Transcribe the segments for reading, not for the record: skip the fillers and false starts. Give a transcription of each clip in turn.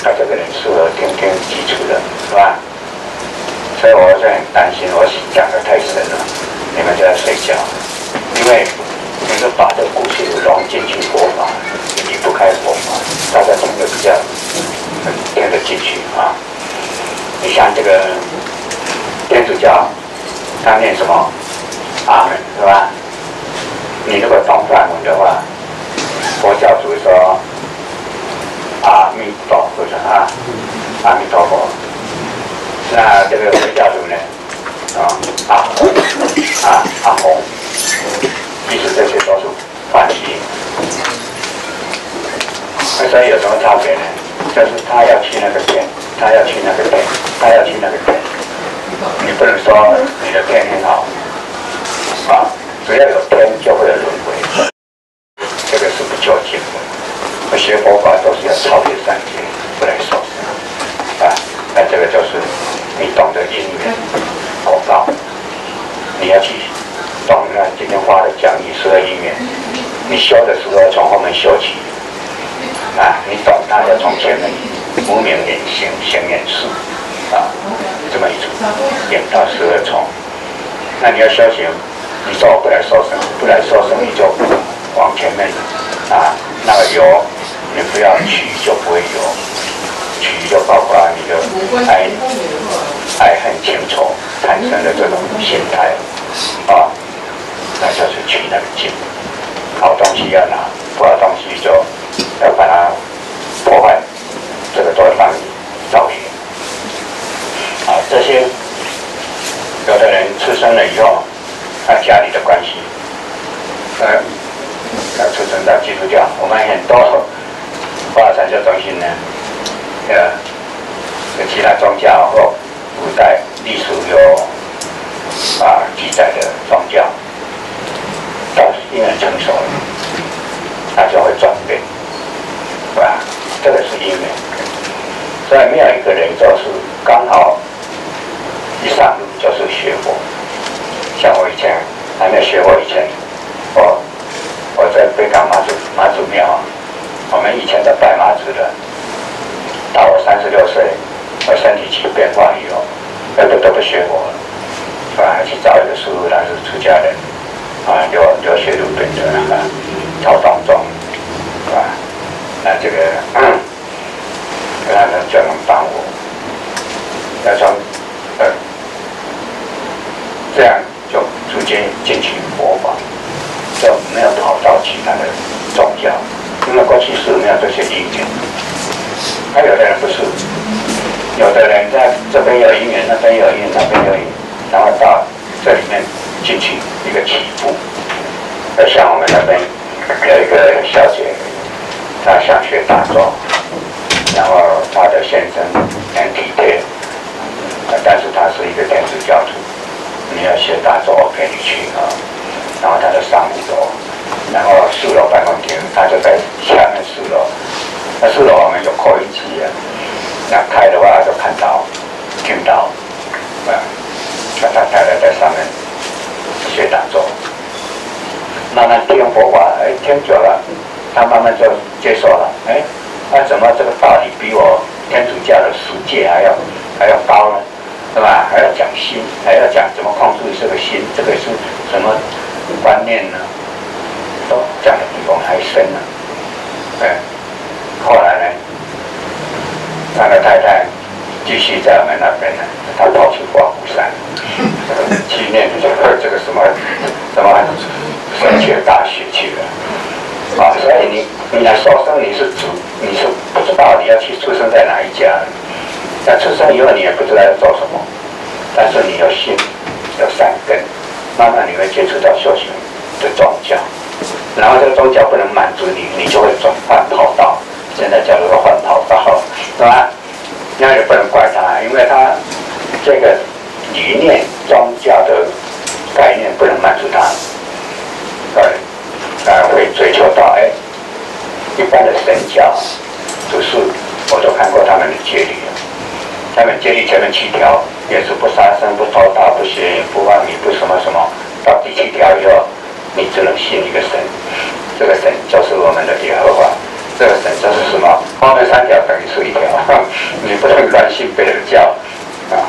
他这个人适合听基础的，是吧？所以我是很担心，我讲得太深了，你们就要睡觉，因为你就把这个故事融进去佛法，你离不开佛法，大家听得比较听得进去啊。你像这个天主教，他念什么？阿门，是吧？你如果懂梵文的话，佛教徒说阿弥陀佛啊，阿弥陀佛。那这个回教徒呢？阿红，其实这些都是梵语。那所以有什么差别呢？就是他要去那个店，他要去那个店，他要去那个店。你不能说你的店很好，只要有天就会有轮回，这个是不究竟的。学佛法都是要超越三界，不能受生那这个就是你懂得因缘果报，你要去懂那今天发的讲义12因缘，你修的时候从后面修起你懂它要从前面无明眼行，行眼识这么一组演到12重。那你要修行，你说我不来受生，不来受生，你就往前面那个有，你不要取就不会有，取就包括你的爱恨情仇产生的这种心态那就是取那个劲。好东西要拿，不好东西就要把它破坏，这个都会帮你造业这些有的人出生了以后，他家里的关系出生到基督教，我们很多法尔禅修中心呢其他宗教或古代历史有记载的宗教，到因缘成熟了，它就会转变，是吧？这个是因缘，所以没有一个人就是刚好一上路就是学佛。像我以前还没有学佛以前，我在北港妈祖庙我们以前都拜妈祖的。到我36岁，我身体起变化以后，都不学佛了，还去找一个师傅，他是出家人，留学日本的曹洞宗，那这个他就能帮我，要从这样就逐渐进去佛法，就没有跑到其他的宗教，因为过去是没有这些因缘。有的人不是，有的人在这边有因缘，那边有因缘，那边有因缘，然后到这里面进去一个起步。像我们那边有一个小姐，她想学打坐，然后她的先生很体贴，但是她是一个天主教徒，你要学打坐，我陪你去然后她就上5楼，然后4楼办公厅，她就在下面4楼。那4楼我们有扩音机那开的话就看到、听到，那他太太在上面学打坐，慢慢听佛法，听久了，他慢慢就接受了，怎么这个道理比我天主教的10戒还要高呢？对吧？还要讲心，还要讲怎么控制这个心，这个是什么观念呢？都讲得比我们还深呢。后来呢，他的太太继续在我们那边呢，他跑去花果山去念这个什么神学大学去了所以你来受生，你是不知道你要去出生在哪一家的，那出生以后你也不知道要做什么，但是你有心有善根，慢慢你会接触到修行的宗教，然后这个宗教不能满足你，你就会转换跑道。现在叫做换跑道，是吧？那也不能怪他，因为他这个理念、宗教的概念不能满足他，会追求到一般的神教，就是我都看过他们的戒律，他们戒律前面7条也是不杀生、不偷盗、不邪淫、不妄语、不什么什么，到第7条以后，你只能信一个神，这个神就是我们的耶和华。这个神就是什么？后面3条等于是1条，信被人教啊。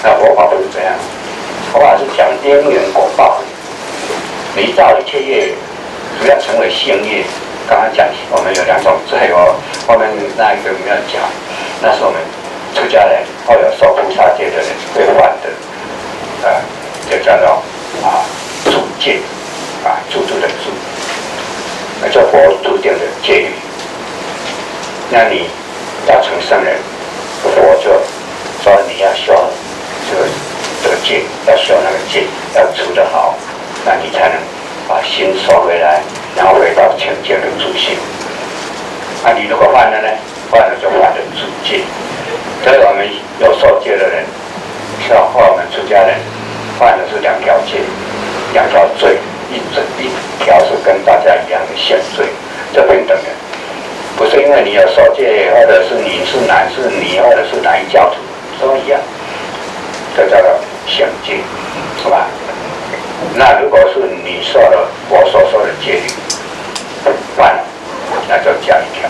那佛法不是这样，佛法是讲因缘果报，你造一切业，只要成为性业。刚刚讲我们有2种罪哦，后面那一个没有讲，那是我们出家人或有受菩萨戒的人会犯的，就叫做住戒住的住，那叫佛注定的戒律。那你要成圣人，佛就说你要修这个戒，要修那个戒，要处得好，那你才能把心收回来，然后回到清净的主性。那你如果犯了呢？犯了就犯了主戒。所以我们有受戒的人，像我们出家人，犯的是2条戒，2条罪，一条是跟大家一样的限罪，这平等的。不是因为你有受戒，或者是你是男是女，或者是哪一教徒，都一样，这叫做限戒，是吧？那如果是你受了我所说的戒律，犯了，那就加1条，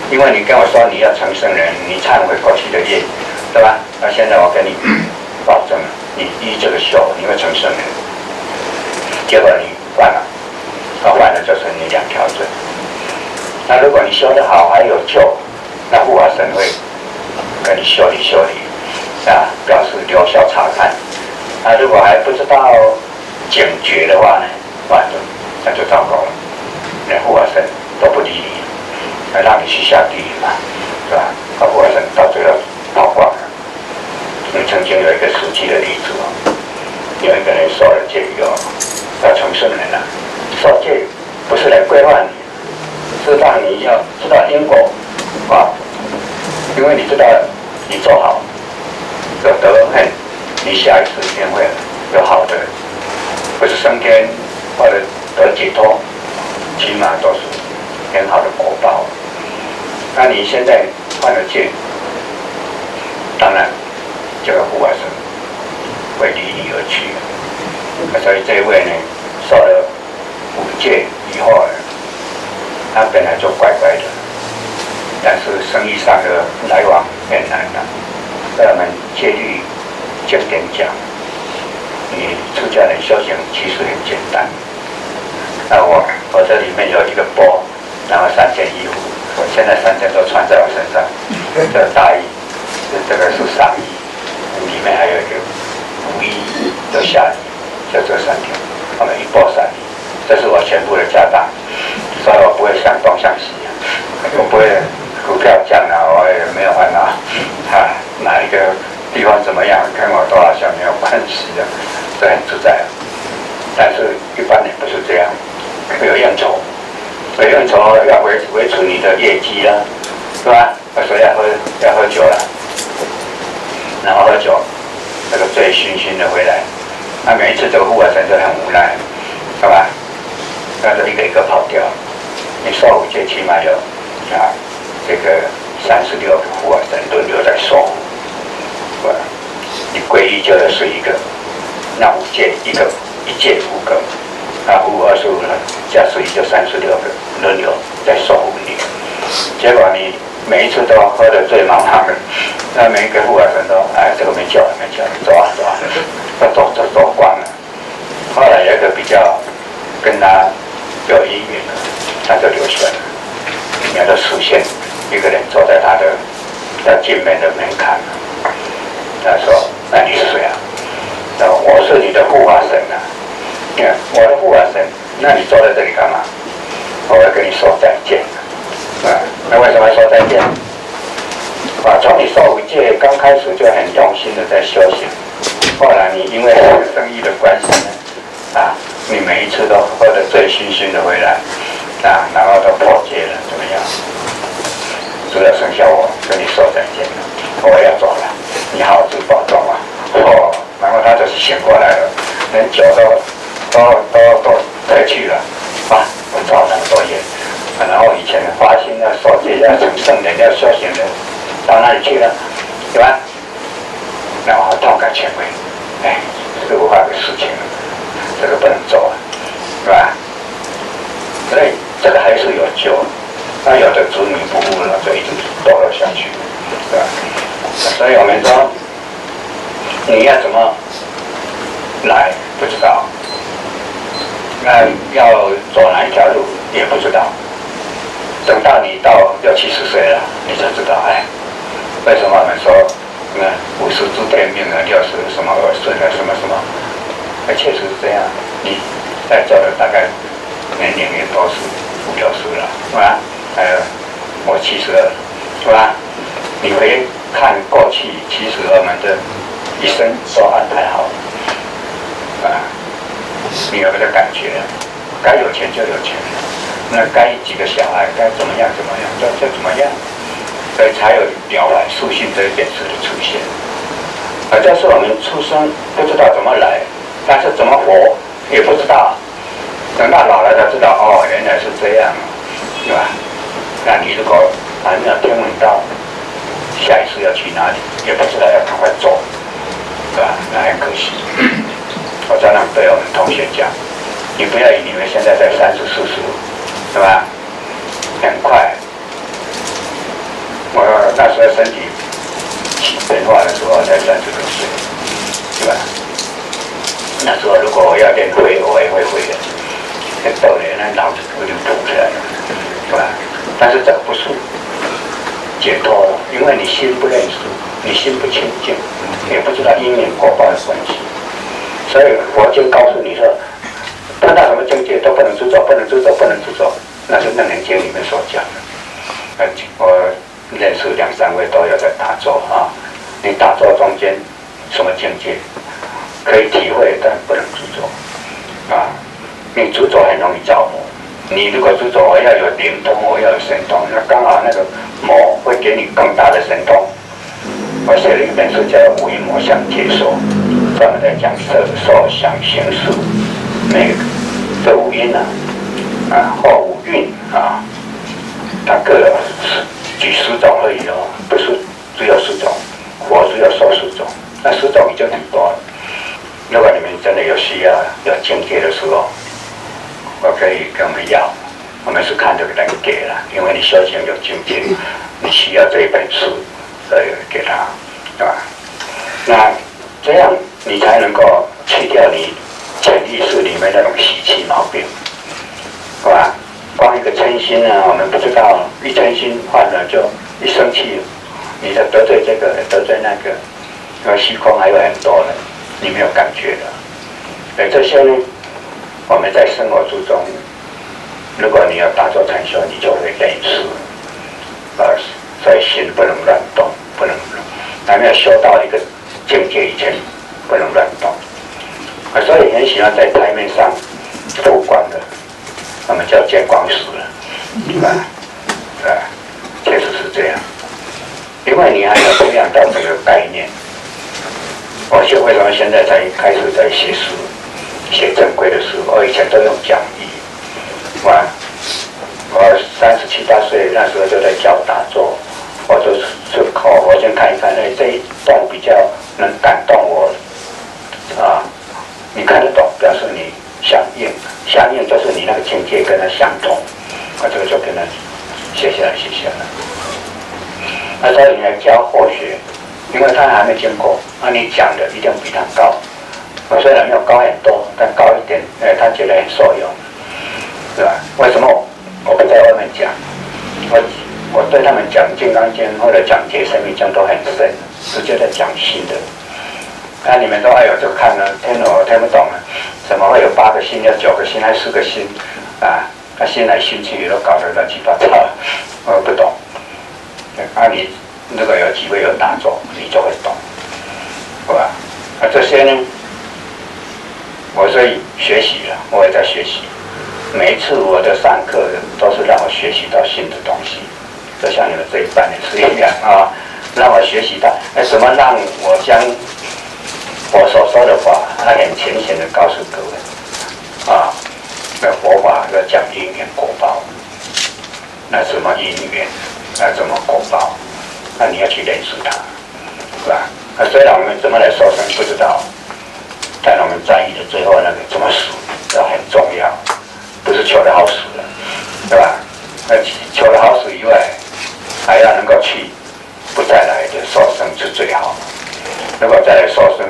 因为你跟我说你要成圣人，你忏悔过去的业，对吧？那现在我跟你保证，你依这个修，你会成圣人。结果你犯了，犯了就是你2条罪。那如果你修得好，还有救，那护法神会跟你修理，表示留校察看。那如果还不知道警觉的话呢，那就糟糕了，连护法神都不理你，还让你去下地狱嘛，是吧？那护法神到最后跑光了。因为曾经有一个实际的例子哦，有一个人受了戒以后要成圣人了，受戒不是来规范你。是让你要知道因果因为你知道你做好有得恨，你下一次一定会有好的，不是升天或者得解脱，起码都是很好的果报。那你现在犯了戒，当然这个护法神会离你而去。所以这一位呢，受了5戒以后呢，他本来就乖乖的，但是生意上的来往很难的。在我们戒律经典讲，你出家人修行其实很简单。那我这里面有一个钵，然后3件衣服，我现在3件都穿在我身上。这个大衣，这个是上衣，里面还有一个襄衣的下衣，就这3条，我们一钵3衣，这是我全部的家当。所以我不会向东向西，我不会股票降了，我也没有烦恼。哪一个地方怎么样，跟我都好像没有关系的，这很自在。但是一般人不是这样，会有应酬，所以应酬要维持你的业绩啦，是吧？所以要喝酒了，然后喝酒，这个醉醺醺的回来，那每一次这个护法神就很无奈，是吧？那就一个一个跑掉。你受5戒起码有这个36个护法神轮流在受，你皈依就有11个，那5戒一戒5个，那5、25呢，加11就36个，轮流在受护你。结果你每一次都喝得醉茫茫的，那每一个护法神都这个没救了，走啊，都走光了。后来有一个比较跟他有姻缘的，他就留下了，他就出现一个人坐在他的要进门的门槛，他说：“那你是谁啊？”他说：“我是你的护法神啊！你看我的护法神，那你坐在这里干嘛？我要跟你说再见。那为什么要说再见？从你受5戒刚开始就很用心的在修行，后来你因为生意的关系呢，你每一次都喝得醉醺醺的回来，然后都破戒了，怎么样？除了剩下我跟你说再见了，我要走了，你好自保重啊！然后他就是醒过来了，连酒都退去了，不造那么多业。然后以前发心要受戒，要成圣人，要修行人，到哪里去了？对吧？那我痛改前非，是无法的事情了，这个不能做，是吧？所以这个还是有救，那有的执迷不悟了，就一直堕落下去，是吧？以我们说，你要怎么来不知道，那要走哪一条路也不知道。等到你到60-70岁了，你才知道，哎，为什么我们说，50知天命啊，60什么耳顺啊，什么什么，确实是这样。你在座的大概年龄也都是50-60了，是吧？我72，是吧？你回看过去，其实我们的一生都安排好了，你有没有感觉？该有钱就有钱，那该几个小孩，该怎么样怎么样就怎么样，所以才有了凡四训这一件事的出现。这是我们出生不知道怎么来，但是怎么活也不知道。等到老了才知道，哦，原来是这样，对吧？那你如果还没有听闻到下一次要去哪里，也不知道要赶快走，对吧？那很可惜。我常常对我们同学讲，你不要以为现在在30-40，对吧？很快。我那时候身体起变化的时候才36岁，对吧？那时候如果我要练会，我也会会的。到年那脑子有点堵起来了，对吧？但是这不是解脱了，因为你心不认识，你心不清净，也不知道因缘果报的关系。所以佛经告诉你说，碰到什么境界都不能出走，不能出走，不能出走，那是《楞严经》里面所讲的。我认识2-3位都有在打坐啊，你打坐中间什么境界可以体会，但不能出走啊。你出走很容易着魔。你如果出走，我要有灵通，我要有神通，那刚好那个魔会给你更大的神通。我写了一本书叫《五蕴魔相解说》，专门在讲色、受、想、行、识，每个这五蕴或五蕴它各有举10种而已哦，不是只有10种，佛只有说10种，那10种已经很多了。如果你们真的有需要、有境界的时候，我可以跟我们要，我们是看这个人给了，因为你修行有境界，你需要这一本书，所以给他，对吧？那这样你才能够去掉你潜意识里面那种习气毛病，是吧？光一个嗔心呢，我们不知道，一嗔心犯了就一生气，你就得罪这个，得罪那个，因为虚空还有很多人，你没有感觉的。所以这些呢，我们在生活之中，如果你有打坐禅修，你就会认识，所以心不能乱动，不能还没有修到一个境界以前，不能乱动。所以很喜欢在台面上曝光的，我们叫见光死了，对吧？确实是这样，因为你还没有培养到这个概念。我为什么现在才开始在写书？写正规的书，我以前都用讲义。我37、8岁那时候就在教打坐，我就是靠我先看一看，这一段比较能感动我你看得懂，表示你相应，相应就是你那个境界跟他相同，这个就跟他写下来。所以你来教后学，因为他还没经过，你讲的一定比他高。我虽然没有高很多，但高一点，他觉得很受用，对吧？为什么我不在外面讲？我对他们讲《金刚经》或者讲《解生命经》都很深，直接在讲心的。你们都就看了，听了我听不懂了，怎么会有8个心，要9个心，还4个心心来心去都搞得乱七八糟，我不懂。你如果有几位有打坐，你就会懂，是吧？这些呢？我所以学习了，我也在学习。每一次我的上课都是让我学习到新的东西，就像你们这一班也是一样让我学习到什么让我将我所说的话，很浅显的告诉各位那佛法要讲因缘果报，那什么因缘，那什么果报，那你要去认识它，是吧？虽然我们怎么来受生不知道。但我们在意的最后那个怎么死，这很重要，不是求得好死了，对吧？求得好死以外，还要能够去不再来的受生是最好。如果再来受生，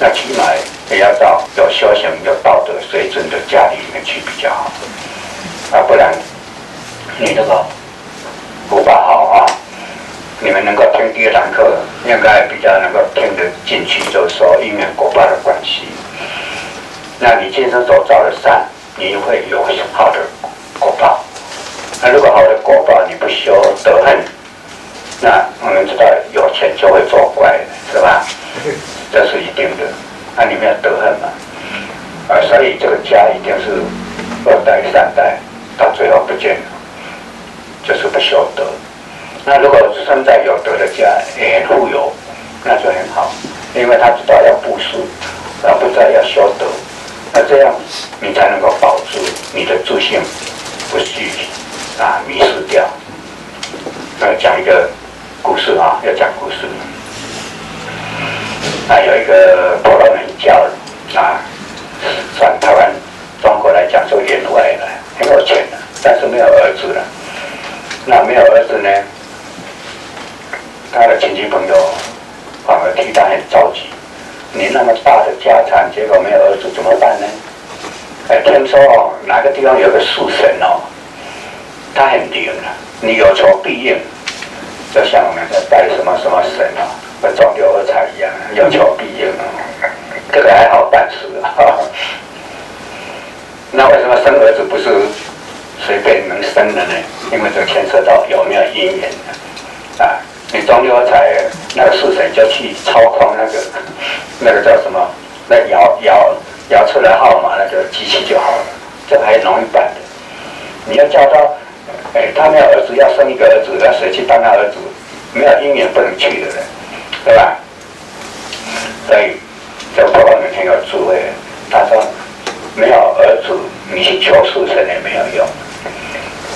那起码也要到有修行、有道德水准的家里面去比较好。不然你那个福报好啊，你们能够听第二堂课，应该比较能够听得进去，就是说因缘果报的关系。那你今生所造的善，你会有好的果报。那如果好的果报你不修德恨，那我们知道有钱就会作怪，是吧？这是一定的。那你没有德恨嘛？所以这个家一定是二代三代，到最后不见了，就是不修德。那如果生在有德的家，也很富有，那就很好，因为他知道要布施，不知道要修德，那这样你才能够保住你的自信，不去迷失掉。讲一个故事啊，要讲故事。有一个婆罗门教算台湾中国来讲说员外了，很有钱的，但是没有儿子了。那没有儿子呢，他的亲戚朋友反而替他很着急。你那么大的家产，结果没有儿子怎么办呢？听说哪个地方有个树神他很灵啊，你有求必应，就像我们在拜什么什么神和中六合彩一样，有求必应这个还好办事那为什么生儿子不是随便能生的呢？因为这牵涉到有没有姻缘你中六合彩那个树神就去操控那个叫什么？那摇出来号码那个机器就好了，这个还容易办的。你要叫到，他没有儿子，要生一个儿子，那谁去当他儿子？没有姻缘不能去的人，对吧？所以这个婆罗门很有智慧，他说没有儿子，你去求树神也没有用。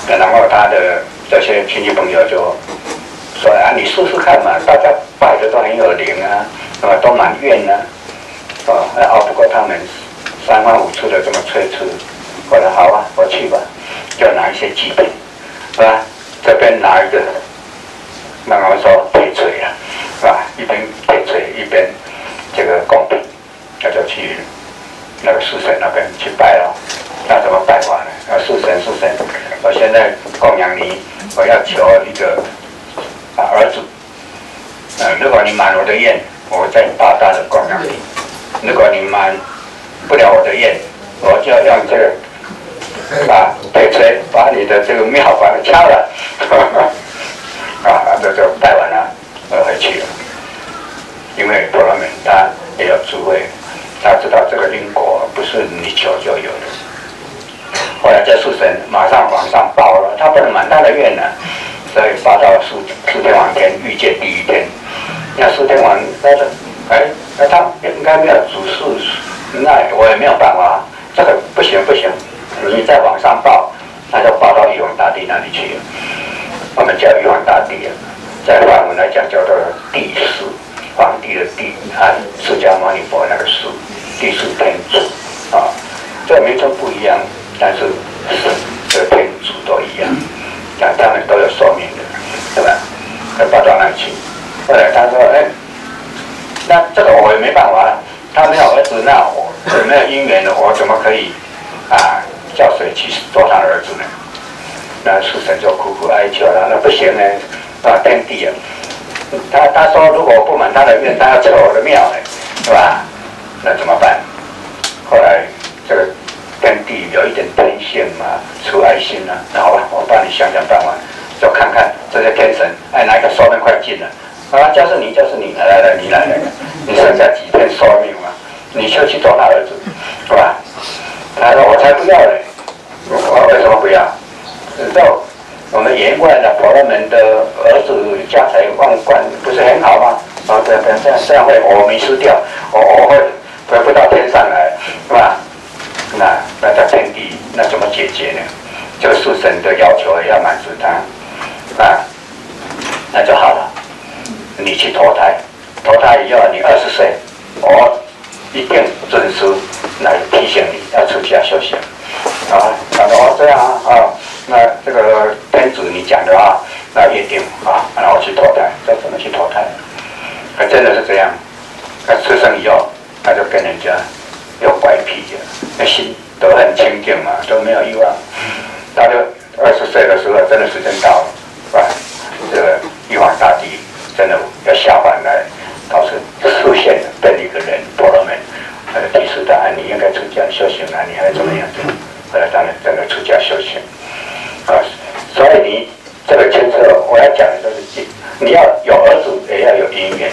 然后他的这些亲戚朋友就说你试试看嘛，大家拜的都很有灵都蛮愿熬不过他们3番5次的这么催促，后来好啊，我去吧，就拿一些祭品，是吧？这边拿一个，那我说铁锤是吧？一边铁锤一边这个贡品，那就去那个树神那边去拜了。那怎么拜法呢？树神，我现在供养你，我要求一个儿子。如果你满我的愿，我再大大的供养你；如果你满不了我的愿，我就要用这个铁锤把你的这个庙把它敲了。这就拜完了，回去了。因为婆罗门他也有智慧，他知道这个因果不是你求就有的。后来这树神马上往上报了，他不能满他的愿所以报到四天王天，欲界第一天。那四天王他说，他应该没有主事，那我也没有办法，这个不行，你再往上报，那就报到玉皇大帝那里去了。我们叫玉皇大帝在梵文来讲叫做帝释，皇帝的帝释迦牟尼佛那个释，帝释天主这个名称不一样，但是神的天主都一样，他们都有寿命的，对吧？报到那里去。后来他说，那这个我也没办法，他没有儿子，那我没有姻缘的，我怎么可以叫谁去做他的儿子呢？那树神就苦苦哀求了，那不行呢，天帝他说如果不满他的愿，他要求我的庙对吧？那怎么办？后来这个天帝有一点天性出爱心好吧，我帮你想想办法，就看看这些天神，哪一个寿命快尽了。就是你，来，你剩下几天寿命嘛？你就去做他儿子，是吧？他说我才不要嘞，我为什么不要？我们员外的婆罗门的儿子家财万贯，不是很好吗？这样会我迷失掉，我会回不到天上来，是吧？那在天地，那怎么解决呢？这个树神的要求也要满足他，那就好了。你去投胎以后你20岁，我一定准时来提醒你要出家修行。他说这样那这个天主你讲的那约定那我去投胎，这怎么来告诉视线跟一个人婆罗门，提示答案，你应该出家修行啊，你还怎么样？后来当然真的出家修行啊，所以你这个牵涉，我要讲的就是你要有儿子，也要有因缘，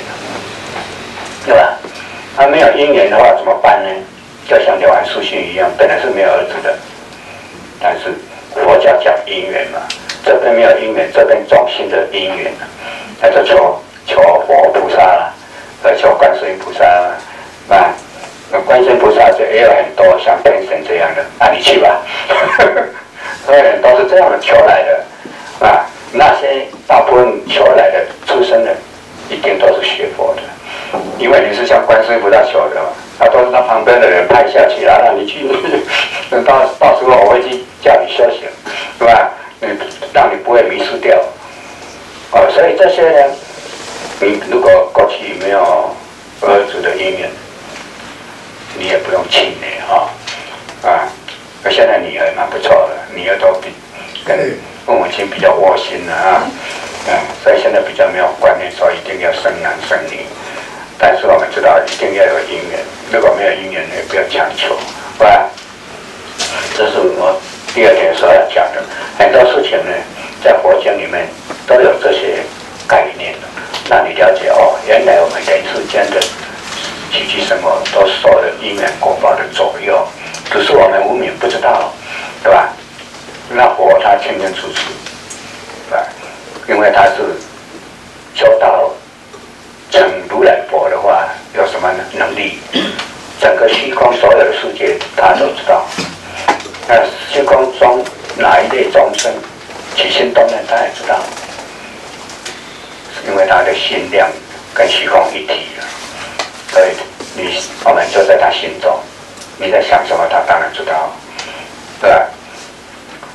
对吧？他没有因缘的话怎么办呢？就像了完书信一样，本来是没有儿子的，但是佛教讲因缘嘛，这边没有因缘，这边种新的因缘，那就求佛菩萨啦，求观世音菩萨啊，观世音菩萨就也有很多像天神这样的，你去吧，所有人都是这样的求来的啊。那些大部分求来的出生的，一定都是学佛的，因为你是向观世音菩萨求的嘛，都是他旁边的人派下去了，让你去，到时候我会去叫你修行，是吧？让你不会迷失掉。所以这些呢，你如果过去没有儿子的因缘，你也不用气馁现在女儿蛮不错的，女儿都跟父母亲比较窝心了所以现在比较没有观念说一定要生男生女，但是我们知道一定要有因缘，如果没有因缘也不要强求，是吧？这是我第二点所要讲的。很多事情呢，在佛经里面都有这些概念的，让你了解原来我们人世间的起居生活都受了因缘果报的左右，只是我们无明不知道，对吧？那佛他清清楚楚，对吧？因为他是修道成如来佛的话，有什么能力？整个虚空所有的世界他都知道。那虚空中哪一类众生起心动念，他也知道，因为他的心量跟虚空一体了，所以我们就在他心中，你在想什么，他当然知道，对吧？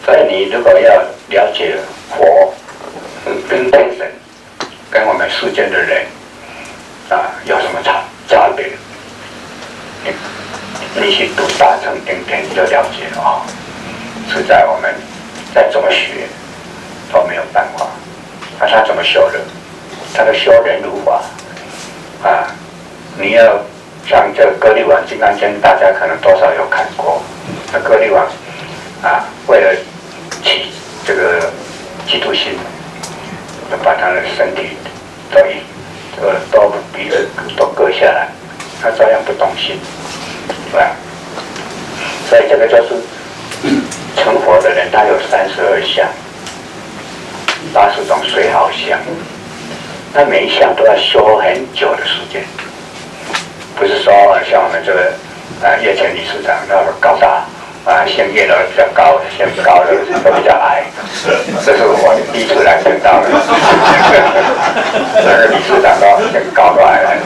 所以你如果要了解佛跟天神跟我们世间的人有什么差别，你去读大乘经典就了解了实在我们再怎么学都没有办法。他怎么修的？他的修人如法你要像这个歌利王金刚经，大家可能多少有看过。那歌利王为了起这个嫉妒心，就把他的身体都鼻子都割下来，他照样不动心，是吧？所以这个就是成佛的人，他有32相，80种随好相，那每一项都要修很久的时间，不是说像我们这个叶前理事长那么高大。先叶的比较高，先高的都比较矮，这是我第一次来听到的。那个理事长都先高都矮矮的。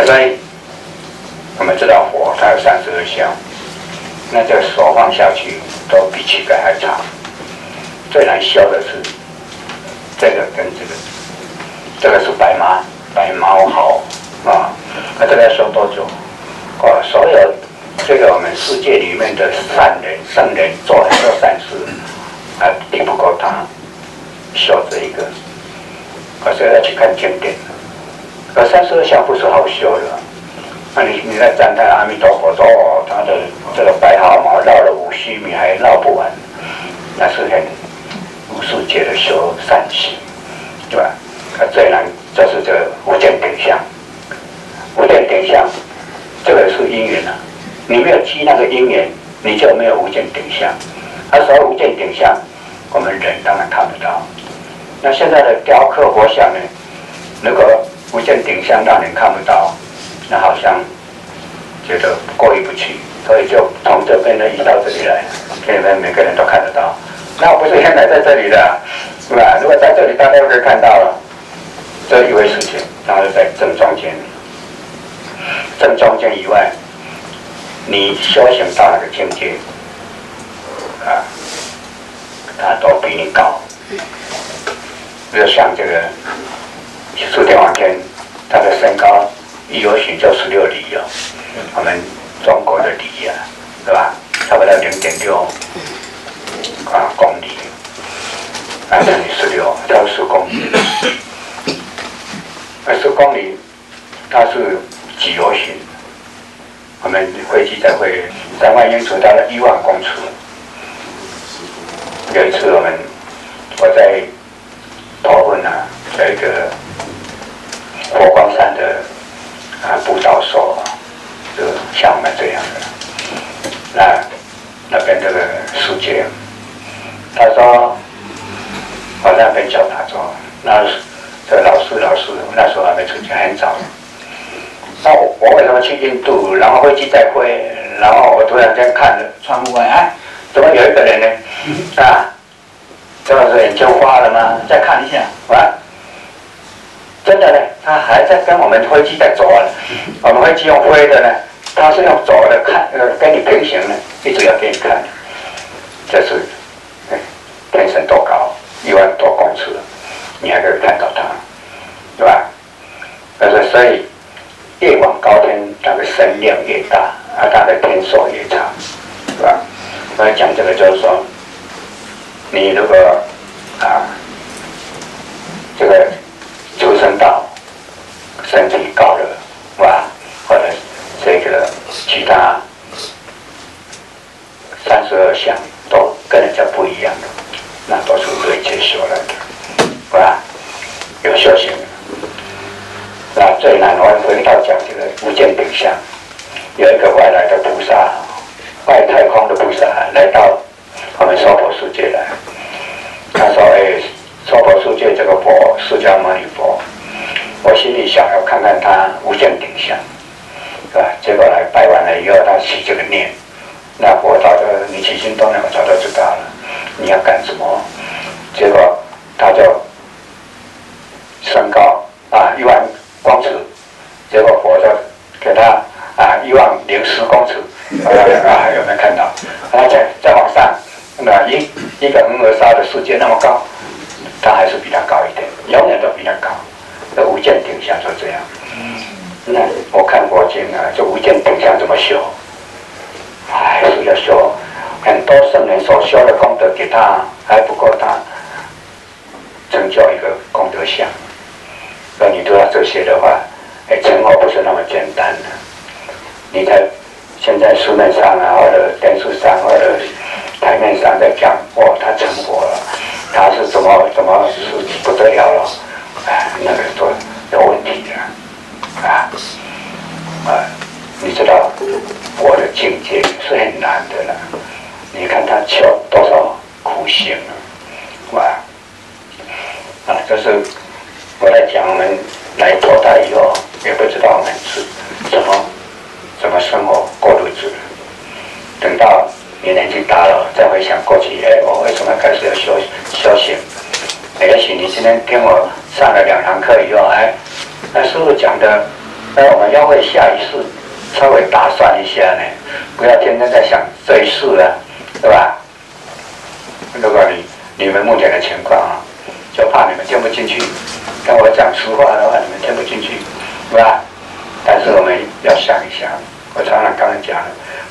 所以我们知道佛它有32相，那这个手放下去都比膝盖还长。最难修的是这个跟这个是白毛毫那这个要修多久？所有这个我们世界里面的善人、圣人做很多善事，抵不过他修这一个。所以要去看经典。32相不是好修的。你在赞叹阿弥陀佛说他的这个白毫毛绕了50须弥还绕不完，那是很无世界的修善行，对吧？最难就是这个无间顶相。无间顶相，这个是因缘你没有积那个因缘，你就没有无间顶相。所谓无间顶相，我们人当然看不到。那现在的雕刻佛像呢？如果无间顶相让人看不到，那好像觉得过意不去，所以就从这边呢移到这里来，给你们每个人都看得到。那我不是原来在这里的，是吧？如果在这里，大家都可以看到了。这一回事情，然后在正中间。正中间以外，你修行到那个境界，他都比你高。就像这个释天王天，他的身高一有许就16里我们中国的里对吧？差不多0.6公里，乘以16到10公里，那10公里它是几游行？我们飞机才会3万英尺到了1万公尺。有一次我在头份啊，有一个佛光山的布道所，就像我们这样的。那边这个师姐，他说我那边教打坐，那这个老师那时候还没出家，很早。那我为什么去印度？然后飞机在飞，然后我突然间看了窗户外，哎，怎么有一个人呢？这个眼睛花了吗？再看一下，真的呢，他还在跟我们飞机在走啊。我们飞机用飞的呢，他是用走的看，跟你平行的，一直要给你看。这是天神多高，1万多公尺，你还可以看到它，对吧？所以越往高天，它的声量越大，它的天寿越长，对吧？我讲这个就是说，你如果这个出生到身体高了，是吧？或者这个其他32项都跟人家不一样的，那都是累劫修来的，是吧？有修行。那最难，我回到讲这个无间顶相，有一个外来的菩萨，外太空的菩萨来到我们娑婆世界来，他说：“娑婆世界这个佛，释迦牟尼佛，我心里想要看看他无间顶相，是吧？结果来拜完了以后，他起这个念，那佛早就你起心动念，我早就知道了，你要干什么？结果他就升高1万公尺，结果佛就给他10010公尺，有没有看到？然后再往上，那一个恒河沙的世界那么高，他还是比他高一点，永远都比他高。这无间顶相就这样。那我看佛经这无间顶相怎么修？还是要修很多圣人所修的功德给他，还不够他成就一个功德相。那你都要这些的话，成佛不是那么简单的。你在现在书面上或者电视上或者台面上在讲，他成佛了，他是怎么是不得了了，那个都有问题的，你知道佛的境界是很难的了。你看他求多少苦行这是我在讲，我们来投胎以后，也不知道我们是怎么生活过日子。等到你年纪大了，再回想过去，我为什么开始要修行？也许你今天听我上了2堂课以后，那师父讲的，我们要为下一世稍微打算一下呢，不要天天在想这一世了，对吧？如果你们目前的情况就怕你们听不进去。跟我讲实话的话，你们听不进去，是吧？但是我们要想一想，我常常刚才讲，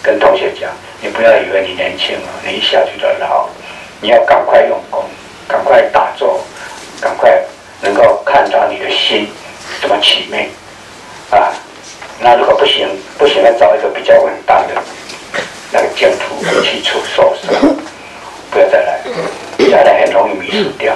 跟同学讲，你不要以为你年轻你一下去就老，你要赶快用功，赶快打坐，赶快能够看到你的心怎么起命那如果不行，要找一个比较稳当的那个净土去处受生，不要再来很容易迷失掉。